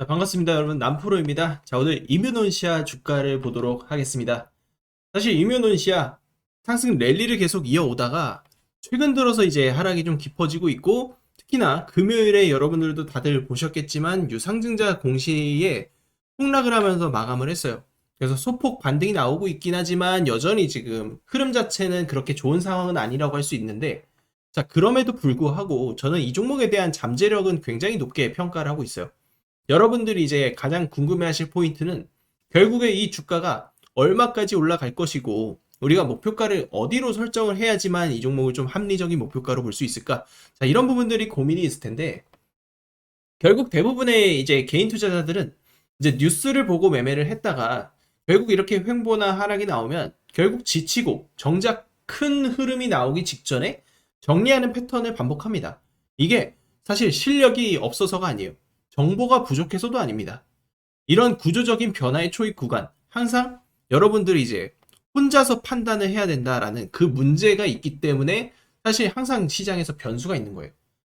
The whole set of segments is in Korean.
반갑습니다, 여러분. 남프로입니다. 자, 오늘 이뮤논시아 주가를 보도록 하겠습니다. 사실 이뮤논시아 상승 랠리를 계속 이어오다가 최근 들어서 이제 하락이 좀 깊어지고 있고, 특히나 금요일에 여러분들도 다들 보셨겠지만 유상증자 공시에 폭락을 하면서 마감을 했어요. 그래서 소폭 반등이 나오고 있긴 하지만 여전히 지금 흐름 자체는 그렇게 좋은 상황은 아니라고 할 수 있는데, 자, 그럼에도 불구하고 저는 이 종목에 대한 잠재력은 굉장히 높게 평가를 하고 있어요. 여러분들이 이제 가장 궁금해하실 포인트는 결국에 이 주가가 얼마까지 올라갈 것이고 우리가 목표가를 어디로 설정을 해야지만 이 종목을 좀 합리적인 목표가로 볼 수 있을까? 자, 이런 부분들이 고민이 있을 텐데, 결국 대부분의 이제 개인 투자자들은 이제 뉴스를 보고 매매를 했다가 결국 이렇게 횡보나 하락이 나오면 결국 지치고 정작 큰 흐름이 나오기 직전에 정리하는 패턴을 반복합니다. 이게 사실 실력이 없어서가 아니에요. 정보가 부족해서도 아닙니다. 이런 구조적인 변화의 초입 구간, 항상 여러분들이 이제 혼자서 판단을 해야 된다라는 그 문제가 있기 때문에 사실 항상 시장에서 변수가 있는 거예요.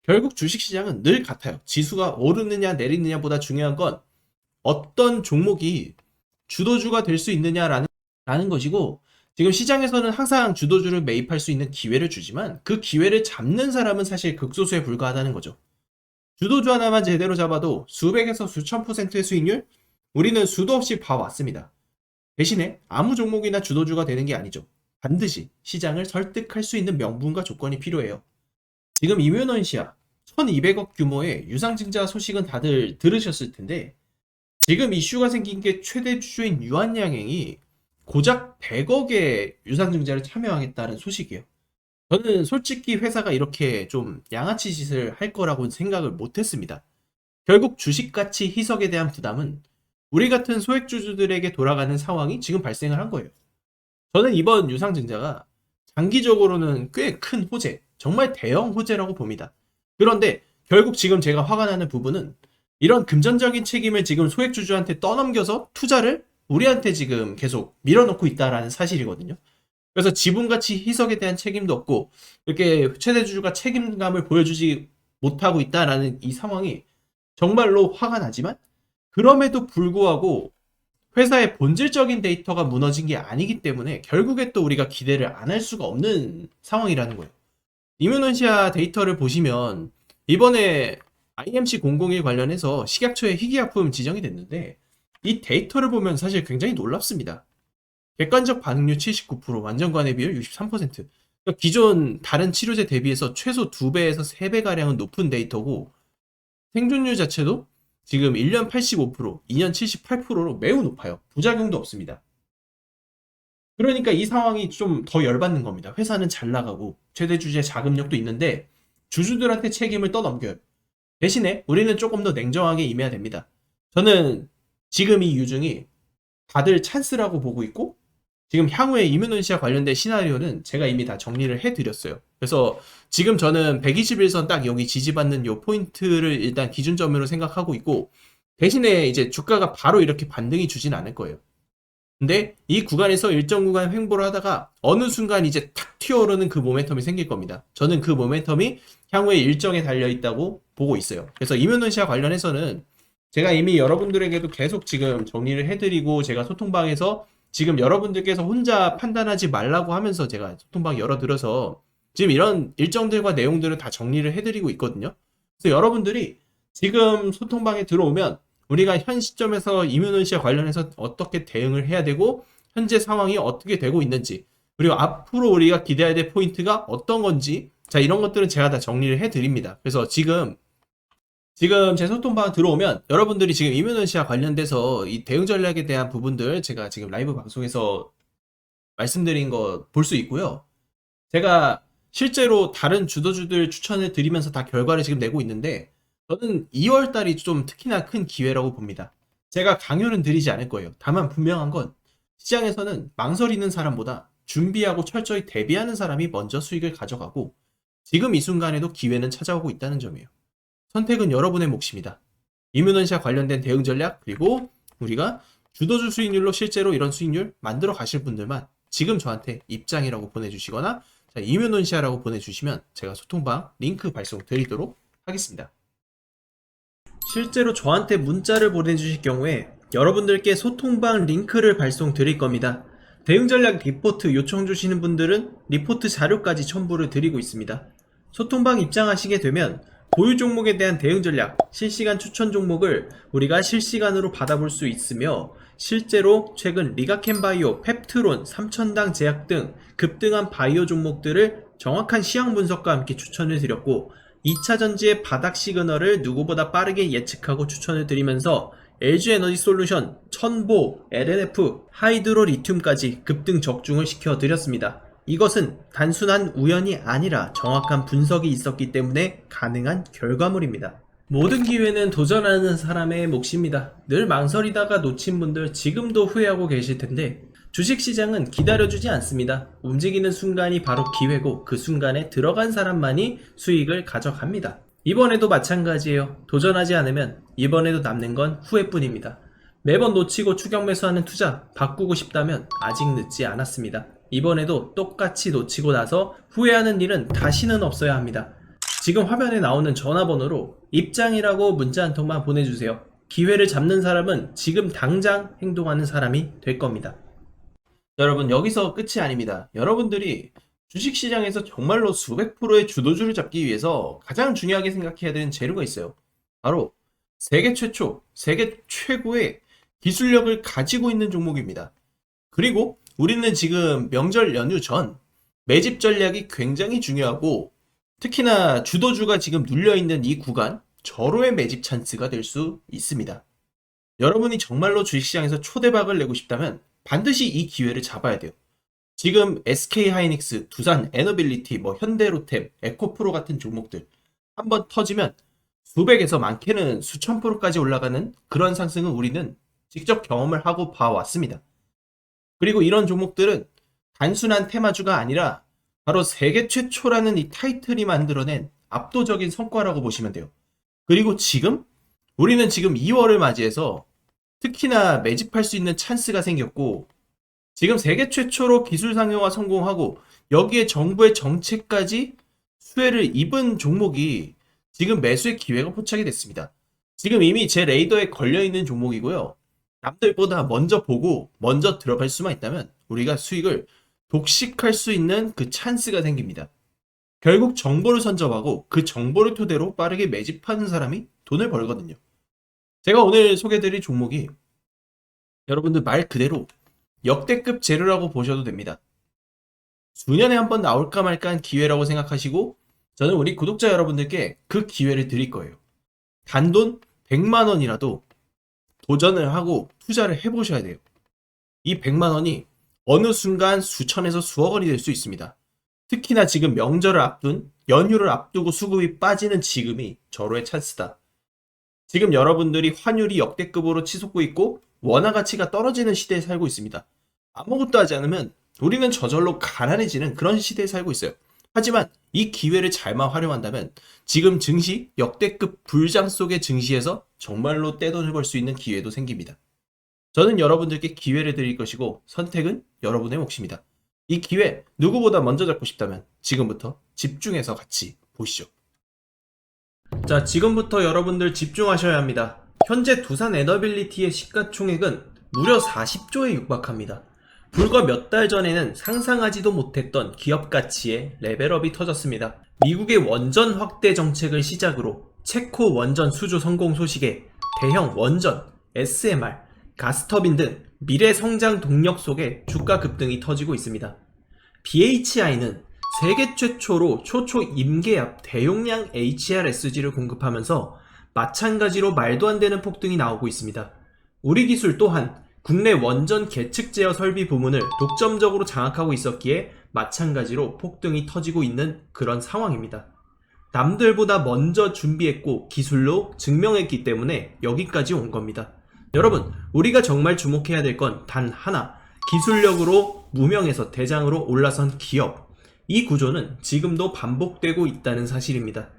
결국 주식시장은 늘 같아요. 지수가 오르느냐 내리느냐보다 중요한 건 어떤 종목이 주도주가 될 수 있느냐라는 것이고, 지금 시장에서는 항상 주도주를 매입할 수 있는 기회를 주지만 그 기회를 잡는 사람은 사실 극소수에 불과하다는 거죠. 주도주 하나만 제대로 잡아도 수백에서 수천 %의 수익률? 우리는 수도 없이 봐왔습니다. 대신에 아무 종목이나 주도주가 되는 게 아니죠. 반드시 시장을 설득할 수 있는 명분과 조건이 필요해요. 지금 이뮤넌시아 1200억 규모의 유상증자 소식은 다들 들으셨을 텐데, 지금 이슈가 생긴 게 최대 주주인 유한양행이 고작 100억의 유상증자를 참여하겠다는 소식이에요. 저는 솔직히 회사가 이렇게 좀 양아치 짓을 할 거라고는 생각을 못 했습니다. 결국 주식 가치 희석에 대한 부담은 우리 같은 소액주주들에게 돌아가는 상황이 지금 발생을 한 거예요. 저는 이번 유상증자가 장기적으로는 꽤 큰 호재, 정말 대형 호재라고 봅니다. 그런데 결국 지금 제가 화가 나는 부분은 이런 금전적인 책임을 지금 소액주주한테 떠넘겨서 투자를 우리한테 지금 계속 밀어넣고 있다라는 사실이거든요. 그래서 지분가치 희석에 대한 책임도 없고 이렇게 최대주주가 책임감을 보여주지 못하고 있다라는 이 상황이 정말로 화가 나지만, 그럼에도 불구하고 회사의 본질적인 데이터가 무너진 게 아니기 때문에 결국에 또 우리가 기대를 안 할 수가 없는 상황이라는 거예요. 이뮤논시아 데이터를 보시면 이번에 IMC001 관련해서 식약처에 희귀약품 지정이 됐는데, 이 데이터를 보면 사실 굉장히 놀랍습니다. 객관적 반응률 79%, 완전 관해 비율 63%. 그러니까 기존 다른 치료제 대비해서 최소 2배에서 3배가량은 높은 데이터고, 생존율 자체도 지금 1년 85%, 2년 78%로 매우 높아요. 부작용도 없습니다. 그러니까 이 상황이 좀 더 열받는 겁니다. 회사는 잘 나가고 최대 주주의 자금력도 있는데 주주들한테 책임을 떠넘겨요. 대신에 우리는 조금 더 냉정하게 임해야 됩니다. 저는 지금 이 유중이 다들 찬스라고 보고 있고, 지금 향후에 이뮤논시아 관련된 시나리오는 제가 이미 다 정리를 해드렸어요. 그래서 지금 저는 121선 딱 여기 지지받는 요 포인트를 일단 기준점으로 생각하고 있고, 대신에 이제 주가가 바로 이렇게 반등이 주진 않을 거예요. 근데 이 구간에서 일정 구간 횡보를 하다가 어느 순간 이제 탁 튀어오르는 그 모멘텀이 생길 겁니다. 저는 그 모멘텀이 향후에 일정에 달려있다고 보고 있어요. 그래서 이뮤논시아 관련해서는 제가 이미 여러분들에게도 계속 지금 정리를 해드리고, 제가 소통방에서 지금 여러분들께서 혼자 판단하지 말라고 하면서 제가 소통방 열어드려서 지금 이런 일정들과 내용들을 다 정리를 해드리고 있거든요. 그래서 여러분들이 지금 소통방에 들어오면 우리가 현 시점에서 이뮤논시아 관련해서 어떻게 대응을 해야 되고 현재 상황이 어떻게 되고 있는지, 그리고 앞으로 우리가 기대해야 될 포인트가 어떤 건지, 자, 이런 것들은 제가 다 정리를 해드립니다. 그래서 지금 제 소통방 들어오면 여러분들이 지금 이뮤논시아 관련돼서 이 대응 전략에 대한 부분들 제가 지금 라이브 방송에서 말씀드린 거 볼 수 있고요. 제가 실제로 다른 주도주들 추천을 드리면서 다 결과를 지금 내고 있는데, 저는 2월 달이 좀 특히나 큰 기회라고 봅니다. 제가 강요는 드리지 않을 거예요. 다만 분명한 건 시장에서는 망설이는 사람보다 준비하고 철저히 대비하는 사람이 먼저 수익을 가져가고, 지금 이 순간에도 기회는 찾아오고 있다는 점이에요. 선택은 여러분의 몫입니다. 이뮤넌시아 관련된 대응 전략, 그리고 우리가 주도주 수익률로 실제로 이런 수익률 만들어 가실 분들만 지금 저한테 입장이라고 보내주시거나 이뮤논시아라고 보내주시면 제가 소통방 링크 발송 드리도록 하겠습니다. 실제로 저한테 문자를 보내주실 경우에 여러분들께 소통방 링크를 발송 드릴 겁니다. 대응전략 리포트 요청 주시는 분들은 리포트 자료까지 첨부를 드리고 있습니다. 소통방 입장하시게 되면 보유 종목에 대한 대응전략, 실시간 추천 종목을 우리가 실시간으로 받아볼 수 있으며, 실제로 최근 리가켄바이오, 펩트론, 삼천당 제약 등 급등한 바이오 종목들을 정확한 시황 분석과 함께 추천을 드렸고, 2차전지의 바닥 시그널을 누구보다 빠르게 예측하고 추천을 드리면서 LG에너지솔루션, 천보, LNF, 하이드로 리튬까지 급등 적중을 시켜드렸습니다. 이것은 단순한 우연이 아니라 정확한 분석이 있었기 때문에 가능한 결과물입니다. 모든 기회는 도전하는 사람의 몫입니다. 늘 망설이다가 놓친 분들 지금도 후회하고 계실 텐데, 주식시장은 기다려주지 않습니다. 움직이는 순간이 바로 기회고 그 순간에 들어간 사람만이 수익을 가져갑니다. 이번에도 마찬가지예요. 도전하지 않으면 이번에도 남는 건 후회뿐입니다. 매번 놓치고 추격 매수하는 투자 바꾸고 싶다면 아직 늦지 않았습니다. 이번에도 똑같이 놓치고 나서 후회하는 일은 다시는 없어야 합니다. 지금 화면에 나오는 전화번호로 입장이라고 문자 한 통만 보내주세요. 기회를 잡는 사람은 지금 당장 행동하는 사람이 될 겁니다. 여러분, 여기서 끝이 아닙니다. 여러분들이 주식시장에서 정말로 수백 프로의 주도주를 잡기 위해서 가장 중요하게 생각해야 되는 재료가 있어요. 바로 세계 최초, 세계 최고의 기술력을 가지고 있는 종목입니다. 그리고 우리는 지금 명절 연휴 전 매집 전략이 굉장히 중요하고, 특히나 주도주가 지금 눌려있는 이 구간, 절호의 매집 찬스가 될 수 있습니다. 여러분이 정말로 주식시장에서 초대박을 내고 싶다면 반드시 이 기회를 잡아야 돼요. 지금 SK하이닉스, 두산 에너빌리티, 현대로템, 에코프로 같은 종목들 한번 터지면 수백에서 많게는 수천 프로까지 올라가는 그런 상승은 우리는 직접 경험을 하고 봐왔습니다. 그리고 이런 종목들은 단순한 테마주가 아니라 바로 세계 최초라는 이 타이틀이 만들어낸 압도적인 성과라고 보시면 돼요. 그리고 우리는 지금 2월을 맞이해서 특히나 매집할 수 있는 찬스가 생겼고, 지금 세계 최초로 기술 상용화 성공하고 여기에 정부의 정책까지 수혜를 입은 종목이 지금 매수의 기회가 포착이 됐습니다. 지금 이미 제 레이더에 걸려있는 종목이고요. 남들보다 먼저 보고 먼저 들어갈 수만 있다면 우리가 수익을 독식할 수 있는 그 찬스가 생깁니다. 결국 정보를 선점하고 그 정보를 토대로 빠르게 매집하는 사람이 돈을 벌거든요. 제가 오늘 소개해드릴 종목이 여러분들 말 그대로 역대급 재료라고 보셔도 됩니다. 수년에 한 번 나올까 말까한 기회라고 생각하시고, 저는 우리 구독자 여러분들께 그 기회를 드릴 거예요. 단돈 100만 원이라도 도전을 하고 투자를 해보셔야 돼요. 이 100만 원이 어느 순간 수천에서 수억 원이 될 수 있습니다. 특히나 지금 명절을 앞둔, 연휴를 앞두고 수급이 빠지는 지금이 절호의 찬스다. 지금 여러분들이 환율이 역대급으로 치솟고 있고 원화 가치가 떨어지는 시대에 살고 있습니다. 아무것도 하지 않으면 우리는 저절로 가난해지는 그런 시대에 살고 있어요. 하지만 이 기회를 잘만 활용한다면 지금 증시, 역대급 불장 속의 증시에서 정말로 떼돈을 벌 수 있는 기회도 생깁니다. 저는 여러분들께 기회를 드릴 것이고 선택은 여러분의 몫입니다. 이 기회 누구보다 먼저 잡고 싶다면 지금부터 집중해서 같이 보시죠. 자, 지금부터 여러분들 집중하셔야 합니다. 현재 두산 에너빌리티의 시가총액은 무려 40조에 육박합니다. 불과 몇 달 전에는 상상하지도 못했던 기업 가치의 레벨업이 터졌습니다. 미국의 원전 확대 정책을 시작으로 체코 원전 수주 성공 소식에 대형 원전, SMR, 가스터빈 등 미래 성장 동력 속에 주가 급등이 터지고 있습니다. BHI는 세계 최초로 초초 임계압 대용량 HRSG를 공급하면서 마찬가지로 말도 안 되는 폭등이 나오고 있습니다. 우리 기술 또한 국내 원전 계측 제어 설비 부문을 독점적으로 장악하고 있었기에 마찬가지로 폭등이 터지고 있는 그런 상황입니다. 남들보다 먼저 준비했고 기술로 증명했기 때문에 여기까지 온 겁니다. 여러분, 우리가 정말 주목해야 될 건 단 하나, 기술력으로 무명에서 대장으로 올라선 기업. 이 구조는 지금도 반복되고 있다는 사실입니다.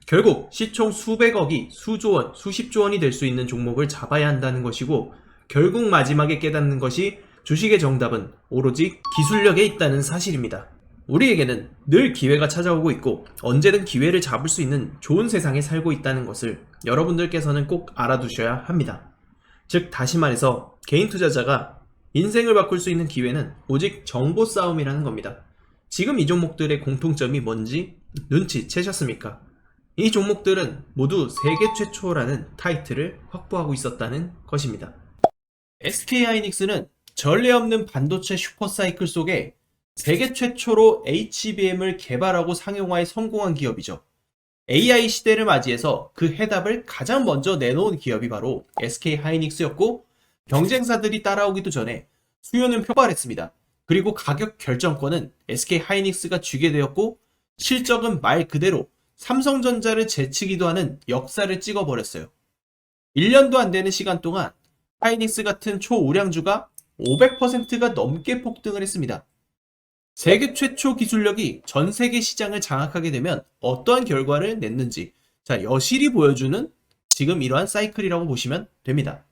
결국 시총 수백억이 수조원, 수십조원이 될 수 있는 종목을 잡아야 한다는 것이고, 결국 마지막에 깨닫는 것이 주식의 정답은 오로지 기술력에 있다는 사실입니다. 우리에게는 늘 기회가 찾아오고 있고 언제든 기회를 잡을 수 있는 좋은 세상에 살고 있다는 것을 여러분들께서는 꼭 알아두셔야 합니다. 즉 다시 말해서 개인 투자자가 인생을 바꿀 수 있는 기회는 오직 정보 싸움이라는 겁니다. 지금 이 종목들의 공통점이 뭔지 눈치채셨습니까? 이 종목들은 모두 세계 최초라는 타이틀을 확보하고 있었다는 것입니다. SK하이닉스는 전례 없는 반도체 슈퍼사이클 속에 세계 최초로 HBM을 개발하고 상용화에 성공한 기업이죠. AI 시대를 맞이해서 그 해답을 가장 먼저 내놓은 기업이 바로 SK하이닉스였고 경쟁사들이 따라오기도 전에 수요는 폭발했습니다. 그리고 가격 결정권은 SK하이닉스가 쥐게 되었고 실적은 말 그대로 삼성전자를 제치기도 하는 역사를 찍어버렸어요. 1년도 안 되는 시간 동안 하이닉스 같은 초우량주가 500%가 넘게 폭등을 했습니다. 세계 최초 기술력이 전 세계 시장을 장악하게 되면 어떠한 결과를 냈는지 여실히 보여주는 지금 이러한 사이클이라고 보시면 됩니다.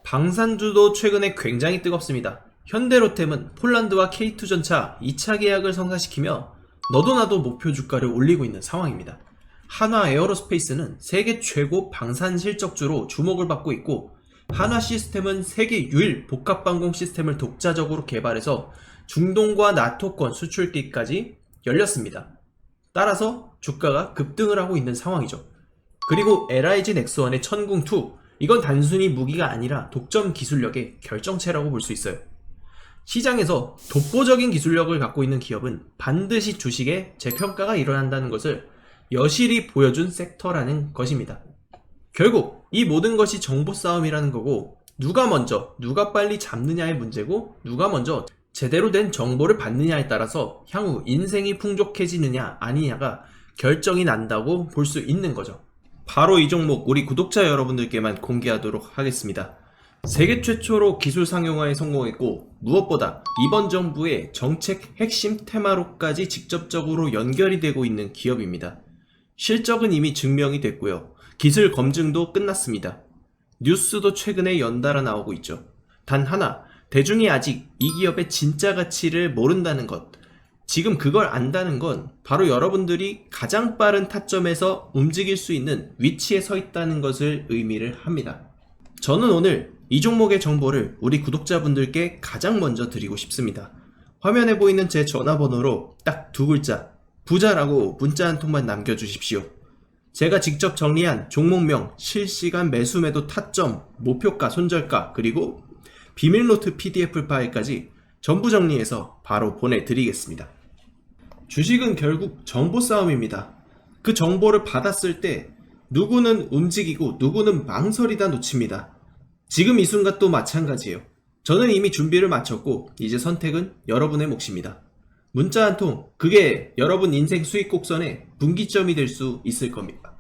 방산주도 최근에 굉장히 뜨겁습니다. 현대로템은 폴란드와 K2전차 2차 계약을 성사시키며 너도 나도 목표 주가를 올리고 있는 상황입니다. 한화 에어로스페이스는 세계 최고 방산 실적주로 주목을 받고 있고 한화 시스템은 세계 유일 복합방공 시스템을 독자적으로 개발해서 중동과 나토권 수출기까지 열렸습니다. 따라서 주가가 급등을 하고 있는 상황이죠. 그리고 LIG 넥스원의 천궁2, 이건 단순히 무기가 아니라 독점 기술력의 결정체라고 볼 수 있어요. 시장에서 독보적인 기술력을 갖고 있는 기업은 반드시 주식에 재평가가 일어난다는 것을 여실히 보여준 섹터라는 것입니다. 결국 이 모든 것이 정보 싸움이라는 거고 누가 먼저 누가 빨리 잡느냐의 문제고 누가 먼저 제대로 된 정보를 받느냐에 따라서 향후 인생이 풍족해지느냐 아니냐가 결정이 난다고 볼 수 있는 거죠. 바로 이 종목 우리 구독자 여러분들께만 공개하도록 하겠습니다. 세계 최초로 기술 상용화에 성공했고 무엇보다 이번 정부의 정책 핵심 테마로까지 직접적으로 연결이 되고 있는 기업입니다. 실적은 이미 증명이 됐고요. 기술 검증도 끝났습니다. 뉴스도 최근에 연달아 나오고 있죠. 단 하나, 대중이 아직 이 기업의 진짜 가치를 모른다는 것. 지금 그걸 안다는 건 바로 여러분들이 가장 빠른 타점에서 움직일 수 있는 위치에 서 있다는 것을 의미를 합니다. 저는 오늘 이 종목의 정보를 우리 구독자분들께 가장 먼저 드리고 싶습니다. 화면에 보이는 제 전화번호로 딱 두 글자 부자라고 문자 한 통만 남겨주십시오. 제가 직접 정리한 종목명, 실시간 매수 매도 타점, 목표가, 손절가, 그리고 비밀노트 PDF 파일까지 전부 정리해서 바로 보내드리겠습니다. 주식은 결국 정보 싸움입니다. 그 정보를 받았을 때 누구는 움직이고 누구는 망설이다 놓칩니다. 지금 이 순간도 마찬가지예요. 저는 이미 준비를 마쳤고 이제 선택은 여러분의 몫입니다. 문자 한 통, 그게 여러분 인생 수익 곡선의 분기점이 될 수 있을 겁니다.